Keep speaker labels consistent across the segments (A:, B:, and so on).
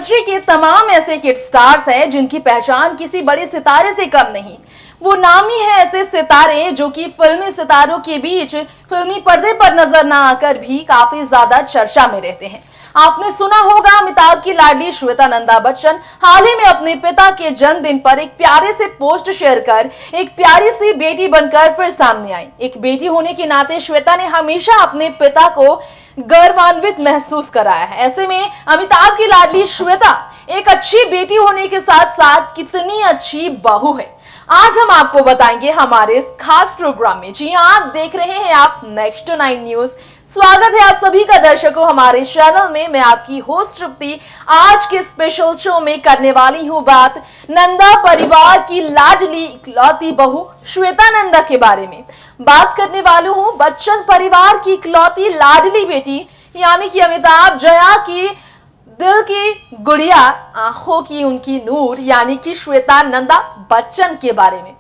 A: Industry के तमाम ऐसे किड स्टार्स हैं जिनकी पहचान किसी बड़े सितारे से कम नहीं। वो नामी है ऐसे सितारे जो कि फिल्मी सितारों के बीच फिल्मी पर्दे पर नजर ना आकर भी काफी ज्यादा चर्चा में रहते हैं। आपने सुना होगा अमिताभ की लाडली श्वेता नंदा बच्चन हाल ही में अपने पिता के जन्मदिन पर एक प्यारे से पोस्ट शेयर कर एक प्यारी सी बेटी बनकर फिर सामने आई। एक बेटी होने के नाते श्वेता ने हमेशा अपने पिता को गर्वान्वित महसूस कराया है। ऐसे में अमिताभ की लाडली श्वेता एक अच्छी बेटी होने के साथ साथ कितनी अच्छी बहू है, आज हम आपको बताएंगे हमारे इस खास प्रोग्राम में। जी हाँ, आप देख रहे हैं आप नेक्स्ट 9 न्यूज। स्वागत है आप सभी का दर्शकों हमारे चैनल में। मैं आपकी होस्ट तृप्ति आज के स्पेशल शो में करने वाली हूँ बात नंदा परिवार की लाडली इकलौती बहू श्वेता नंदा के बारे में। बात करने वाली हूँ बच्चन परिवार की इकलौती लाडली बेटी यानी कि अमिताभ जया की दिल की गुड़िया, आंखों की उनकी नूर यानी कि श्वेता नंदा बच्चन के बारे में।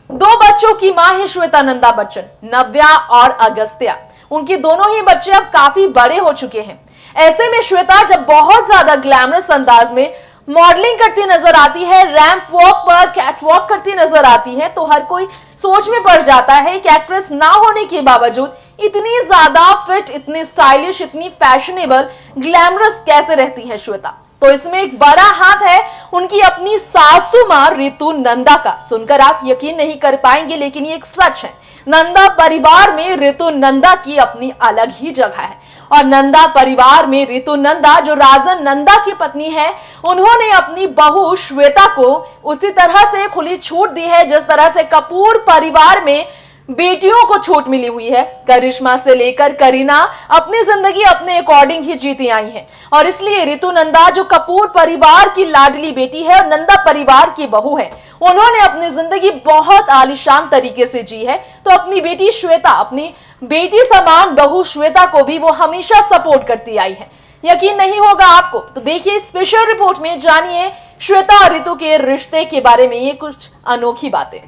A: 2 बच्चों की मां है श्वेता नंदा बच्चन, नव्या और अगस्त्या। उनके दोनों ही बच्चे अब काफी बड़े हो चुके हैं। ऐसे में श्वेता जब बहुत ज्यादा ग्लैमरस अंदाज में मॉडलिंग करती नजर आती है, रैंप वॉक पर कैट वॉक करती नजर आती है, तो हर कोई सोच में पड़ जाता है कि एक्ट्रेस ना होने के बावजूद इतनी ज्यादा फिट, इतनी स्टाइलिश, इतनी फैशनेबल, ग्लैमरस कैसे रहती है श्वेता। तो इसमें एक बड़ा हाथ है उनकी अपनी सासू मां रितु नंदा का। सुनकर आप यकीन नहीं कर पाएंगे लेकिन ये एक सच है। नंदा परिवार में रितु नंदा की अपनी अलग ही जगह है और नंदा परिवार में रितु नंदा जो राजन नंदा की पत्नी है, उन्होंने अपनी बहू श्वेता को उसी तरह से खुली छूट दी है जिस तरह से कपूर परिवार में बेटियों को छूट मिली हुई है। करिश्मा से लेकर करीना अपनी जिंदगी अपने अकॉर्डिंग ही जीती आई हैं और इसलिए रितु नंदा जो कपूर परिवार की लाडली बेटी है और नंदा परिवार की बहू है, उन्होंने अपनी जिंदगी बहुत आलीशान तरीके से जी है। तो अपनी बेटी श्वेता, अपनी बेटी समान बहू श्वेता को भी वो हमेशा सपोर्ट करती आई है। यकीन नहीं होगा आपको, तो देखिए स्पेशल रिपोर्ट में, जानिए श्वेता और रितु के रिश्ते के बारे में ये कुछ अनोखी बातें।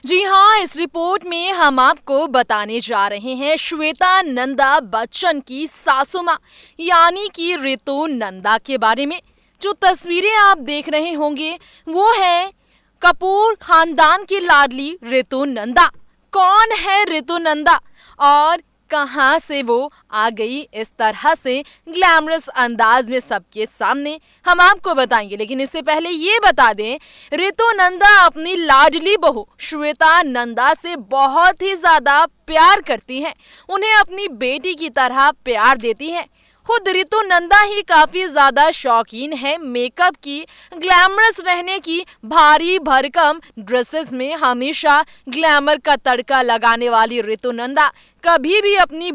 A: जी हाँ, इस रिपोर्ट में हम आपको बताने जा रहे हैं श्वेता नंदा बच्चन की सासू मां यानी कि रितु नंदा के बारे में। जो तस्वीरें आप देख रहे होंगे वो है कपूर खानदान की लाडली रितु नंदा। कौन है रितु नंदा और कहां से वो आ गई इस तरह से ग्लैमरस अंदाज में सबके सामने, हम आपको बताएंगे। लेकिन इससे पहले ये बता दें, रितु नंदा अपनी लाडली बहू श्वेता नंदा से बहुत ही ज्यादा प्यार करती हैं। उन्हें अपनी बेटी की तरह प्यार देती हैं। खुद रितु नंदा ही काफी ज्यादा शौकीन है मेकअप की, ग्लैमरस रहने की। भारी भरकम ड्रेसेस में हमेशा ग्लैमर का तड़का लगाने वाली रितु नंदा कभी भी अपनी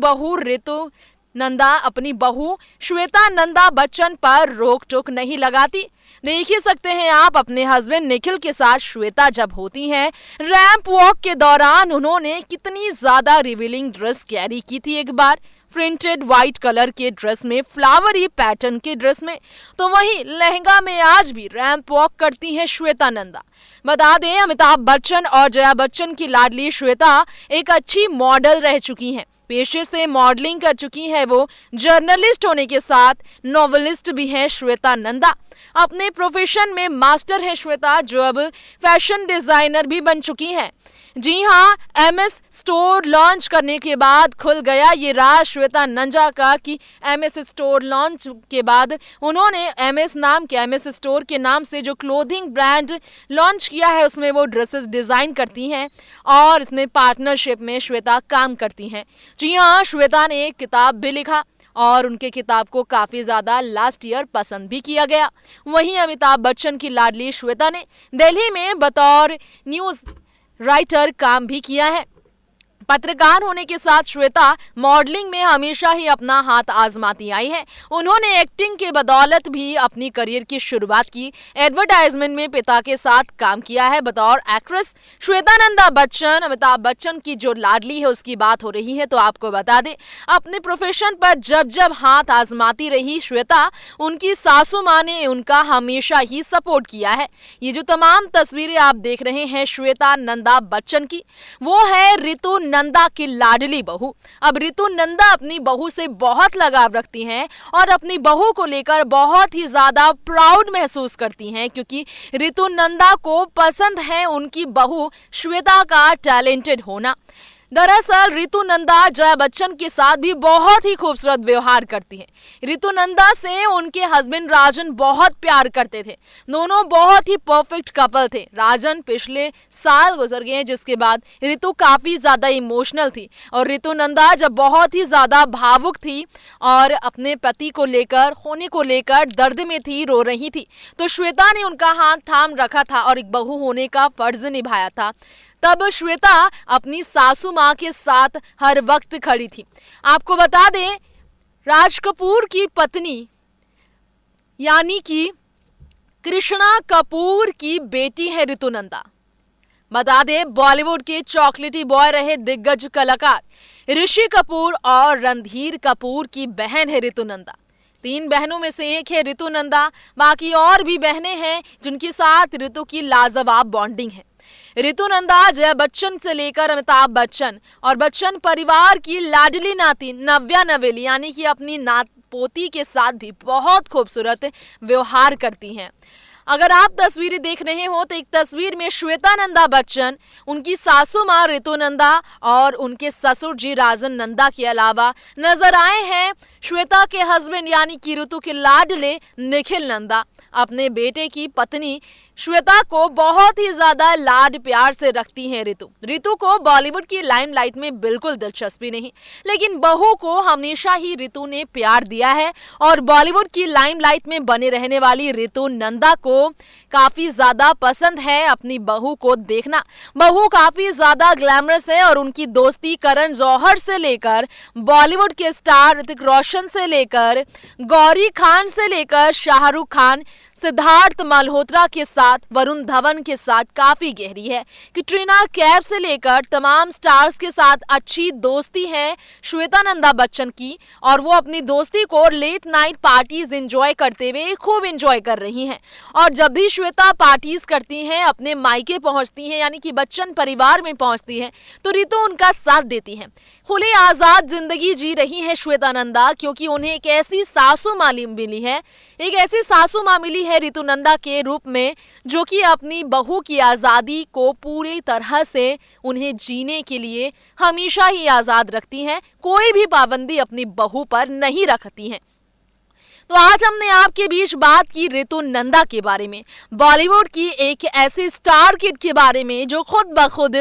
A: बहू श्वेता नंदा बच्चन पर रोक टोक नहीं लगाती। देख ही सकते हैं आप अपने हस्बैंड निखिल के साथ श्वेता जब होती हैं, रैंप वॉक के दौरान उन्होंने कितनी ज्यादा रिवीलिंग ड्रेस कैरी की थी। एक बार प्रिंटेड व्हाइट कलर के ड्रेस में, फ्लावरी पैटर्न के ड्रेस में, तो वहीं लहंगा में आज भी रैंप वॉक करती हैं श्वेता नंदा। बता दें, अमिताभ बच्चन और जया बच्चन की लाडली श्वेता एक अच्छी मॉडल रह चुकी हैं। पेशे से मॉडलिंग कर चुकी है वो। जर्नलिस्ट होने के साथ नॉवेलिस्ट भी है श्वेता नंदा। अपने प्रोफेशन में मास्टर है श्वेता, जो अब फैशन डिजाइनर भी बन चुकी हैं। जी हाँ, MS स्टोर लॉन्च करने के बाद खुल गया ये राज श्वेता नंदा का कि MS स्टोर लॉन्च के बाद उन्होंने MS स्टोर के नाम से जो क्लोथिंग ब्रांड लॉन्च किया है उसमें वो ड्रेसेस डिजाइन करती हैं और इसमें पार्टनरशिप में श्वेता काम करती हैं। जी हाँ, श्वेता ने एक किताब भी लिखा और उनके किताब को काफी ज्यादा लास्ट ईयर पसंद भी किया गया। वहीं अमिताभ बच्चन की लाडली श्वेता ने दिल्ली में बतौर न्यूज राइटर काम भी किया है। पत्रकार होने के साथ श्वेता मॉडलिंग में हमेशा ही अपना हाथ आजमाती आई है। उन्होंने एक्टिंग के बदौलत भी अपनी करियर की शुरुआत की। एडवर्टाइजमेंट में पिता के साथ काम किया है बतौर एक्ट्रेस। श्वेता नंदा बच्चन अमिताभ बच्चन की जो लाडली है उसकी बात हो रही है, तो आपको बता दें, अपने प्रोफेशन पर जब जब हाथ आजमाती रही श्वेता, उनकी सासू मां ने उनका हमेशा ही सपोर्ट किया है। ये जो तमाम तस्वीरें आप देख रहे हैं श्वेता नंदा बच्चन की, वो है रितु नंदा की लाडली बहू। अब ऋतु नंदा अपनी बहू से बहुत लगाव रखती हैं और अपनी बहू को लेकर बहुत ही ज्यादा प्राउड महसूस करती हैं, क्योंकि ऋतु नंदा को पसंद है उनकी बहू श्वेता का टैलेंटेड होना। दरअसल ऋतु नंदा जया बच्चन के साथ भी बहुत ही खूबसूरत व्यवहार करती है। ऋतु नंदा से उनके हस्बैंड राजन बहुत प्यार करते थे। दोनों बहुत ही परफेक्ट कपल थे। राजन पिछले साल गुजर गए, जिसके बाद ऋतु काफी ज्यादा इमोशनल थी और ऋतु नंदा जब बहुत ही ज्यादा भावुक थी और अपने पति को लेकर होने को लेकर दर्द में थी, रो रही थी, तो श्वेता ने उनका हाथ थाम रखा था और एक बहू होने का फर्ज निभाया था। तब श्वेता अपनी सासू माँ के साथ हर वक्त खड़ी थी। आपको बता दें, राज कपूर की पत्नी यानी कि कृष्णा कपूर की बेटी है ऋतु नंदा। बता दें, बॉलीवुड के चॉकलेटी बॉय रहे दिग्गज कलाकार ऋषि कपूर और रणधीर कपूर की बहन है ऋतु नंदा। 3 बहनों में से एक है ऋतु नंदा। बाकी और भी बहनें हैं जिनके साथ ऋतु की लाजवाब बॉन्डिंग है। ऋतु नंदा जया बच्चन से लेकर अमिताभ बच्चन और बच्चन परिवार की लाडली नाती नव्या नवेली यानी कि अपनी नात पोती के साथ भी बहुत खूबसूरत व्यवहार करती हैं। अगर आप तस्वीरें देख रहे हो तो एक तस्वीर में श्वेता नंदा बच्चन, उनकी सासू माँ ऋतु नंदा और उनके ससुर जी राजन नंदा के अलावा नजर आए हैं श्वेता के हस्बैंड यानी कि ऋतु के लाडले निखिल नंदा। अपने बेटे की पत्नी श्वेता को बहुत ही ज्यादा लाड प्यार से रखती हैं ऋतु को बॉलीवुड की लाइमलाइट में बिल्कुल दिलचस्पी नहीं, लेकिन बहू को हमेशा ही ऋतु ने प्यार दिया है और बॉलीवुड की लाइमलाइट में बने रहने वाली ऋतु नंदा को काफी ज्यादा पसंद है अपनी बहू को देखना। बहू काफी ज्यादा ग्लैमरस है और उनकी दोस्ती करण जौहर से लेकर बॉलीवुड के स्टार ऋतिक रोशन से लेकर गौरी खान से लेकर शाहरुख खान, सिद्धार्थ मल्होत्रा के साथ, वरुण धवन के साथ काफी गहरी है। कैटरीना कैफ से लेकर तमाम स्टार्स के साथ अच्छी दोस्ती है श्वेता नंदा बच्चन की और वो अपनी दोस्ती को लेट नाइट पार्टीज एंजॉय करते हुए खूब एंजॉय कर रही हैं। और जब भी श्वेता पार्टीज करती हैं, अपने मायके पहुंचती हैं यानी कि बच्चन परिवार में पहुंचती हैं, तो ऋतु उनका साथ देती है। खुली आजाद जिंदगी जी रही है श्वेता नंदा, क्योंकि उन्हें एक ऐसी सासू माँ मिली है, एक ऐसी सासू माँ मिली है ऋतु नंदा के रूप में, जो कि अपनी बहू की आजादी को पूरी तरह से उन्हें जीने के लिए हमेशा ही आजाद रखती हैं। कोई भी पाबंदी अपनी बहू पर नहीं रखती हैं। तो आज हमने आपके बीच बात की ऋतु नंदा के बारे में, बॉलीवुड की एक ऐसी स्टार किड के बारे में जो खुद ब खुद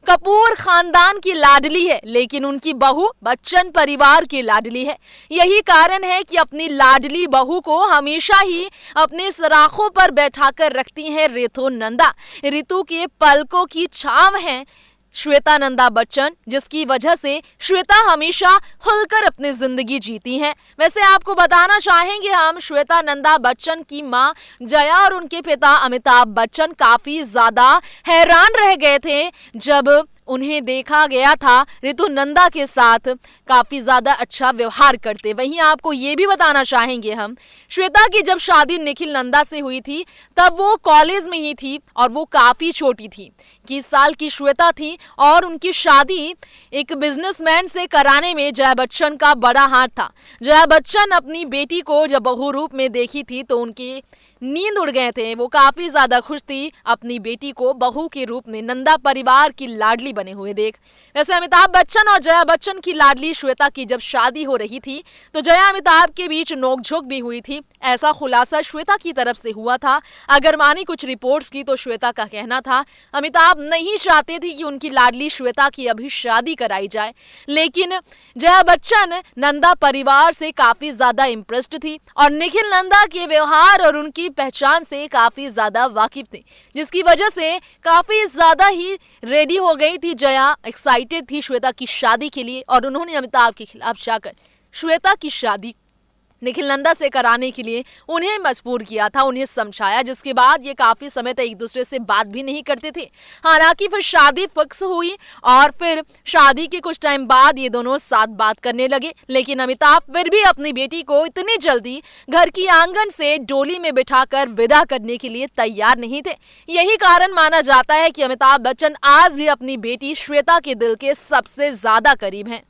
A: कपूर खानदान की लाडली है, लेकिन उनकी बहू बच्चन परिवार की लाडली है। यही कारण है कि अपनी लाडली बहू को हमेशा ही अपने सराखों पर बैठाकर रखती है ऋतु नंदा। ऋतु के पलकों की छांव है श्वेता नंदा बच्चन, जिसकी वजह से श्वेता हमेशा खुलकर अपनी जिंदगी जीती हैं। वैसे आपको बताना चाहेंगे हम, श्वेता नंदा बच्चन की मां जया और उनके पिता अमिताभ बच्चन काफी ज्यादा हैरान रह गए थे जब उन्हें देखा गया था ऋतु नंदा के साथ काफी ज्यादा अच्छा व्यवहार करते। वहीं आपको ये भी बताना चाहेंगे हम, श्वेता की जब शादी निखिल नंदा से हुई थी तब वो कॉलेज में ही थी और वो काफी छोटी थी। 21 साल की श्वेता थी और उनकी शादी एक बिजनेसमैन से कराने में जया बच्चन का बड़ा हाथ था। जया बच्चन अपनी बेटी को जब बहू रूप में देखी थी तो उनकी नींद उड़ गए थे। वो काफी ज्यादा खुश थी अपनी बेटी को बहू के रूप में नंदा परिवार की लाडली बने हुए देख। वैसे अमिताभ बच्चन और जया बच्चन की लाडली श्वेता की जब शादी हो रही थी तो जया अमिताभ के बीच नोकझोंक भी हुई थी, ऐसा खुलासा श्वेता की तरफ से हुआ था। अगर मानी कुछ रिपोर्ट्स की तो श्वेता का कहना था अमिताभ नहीं चाहते थे कि उनकी लाडली श्वेता की अभी शादी कराई जाए, लेकिन जया बच्चन नंदा परिवार से काफी ज्यादा इम्प्रेस्ड थी और निखिल नंदा के व्यवहार और उनकी पहचान से काफी ज्यादा वाकिफ थी, जिसकी वजह से काफी ज्यादा ही रेडी हो गई थी जया, एक्साइटेड थी श्वेता की शादी के लिए और उन्होंने अमिताभ के खिलाफ जाकर श्वेता की शादी
B: निखिल नंदा से कराने के लिए उन्हें मजबूर किया था, उन्हें समझाया, जिसके बाद ये काफी समय तक एक दूसरे से बात भी नहीं करते थे। हालांकि फिर शादी फिक्स हुई और फिर शादी के कुछ टाइम बाद ये दोनों साथ बात करने लगे, लेकिन अमिताभ फिर भी अपनी बेटी को इतनी जल्दी घर की आंगन से डोली में बिठाकर विदा करने के लिए तैयार नहीं थे। यही कारण माना जाता है कि अमिताभ बच्चन आज भी अपनी बेटी श्वेता के दिल के सबसे ज्यादा करीब हैं।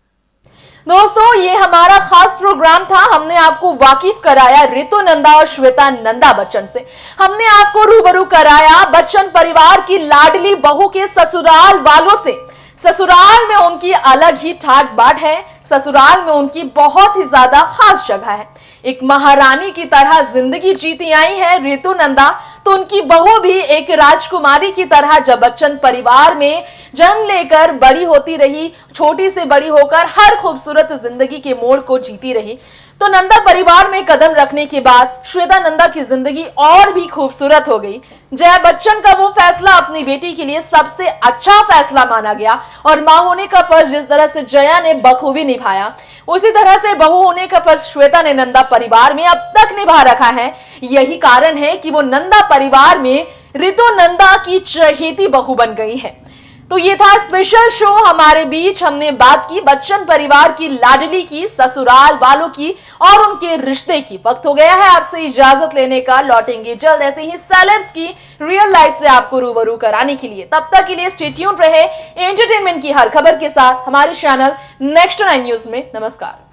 A: दोस्तों, ये हमारा खास प्रोग्राम था। हमने आपको वाकिफ कराया रितु नंदा और श्वेता नंदा बच्चन से। हमने आपको रूबरू कराया बच्चन परिवार की लाडली बहू के ससुराल वालों से। ससुराल में उनकी अलग ही ठाट बाट है। ससुराल में उनकी बहुत ही ज्यादा खास जगह है। एक महारानी की तरह जिंदगी जीती आई है रितु नंदा, तो उनकी बहू भी एक राजकुमारी की तरह जब बच्चन परिवार में जन्म लेकर बड़ी होती रही, छोटी से बड़ी होकर हर खूबसूरत जिंदगी के मोड़ को जीती रही, तो नंदा परिवार में कदम रखने के बाद श्वेता नंदा की जिंदगी और भी खूबसूरत हो गई। जया बच्चन का वो फैसला अपनी बेटी के लिए सबसे अच्छा फैसला माना गया और मां होने का फर्ज जिस तरह से जया ने बखूबी निभाया, उसी तरह से बहू होने का फर्ज श्वेता ने नंदा परिवार में अब तक निभा रखा है। यही कारण है कि वो नंदा परिवार में रितु नंदा की चहेती बहू बन गई है। तो ये था स्पेशल शो हमारे बीच। हमने बात की बच्चन परिवार की लाडली की, ससुराल वालों की और उनके रिश्ते की। वक्त हो गया है आपसे इजाजत लेने का। लौटेंगे जल्द ऐसे ही सेलेब्स की रियल लाइफ से आपको रूबरू कराने के लिए। तब तक के लिए स्टे ट्यून्ड रहे एंटरटेनमेंट की हर खबर के साथ हमारे चैनल नेक्स्ट 9 न्यूज में। नमस्कार।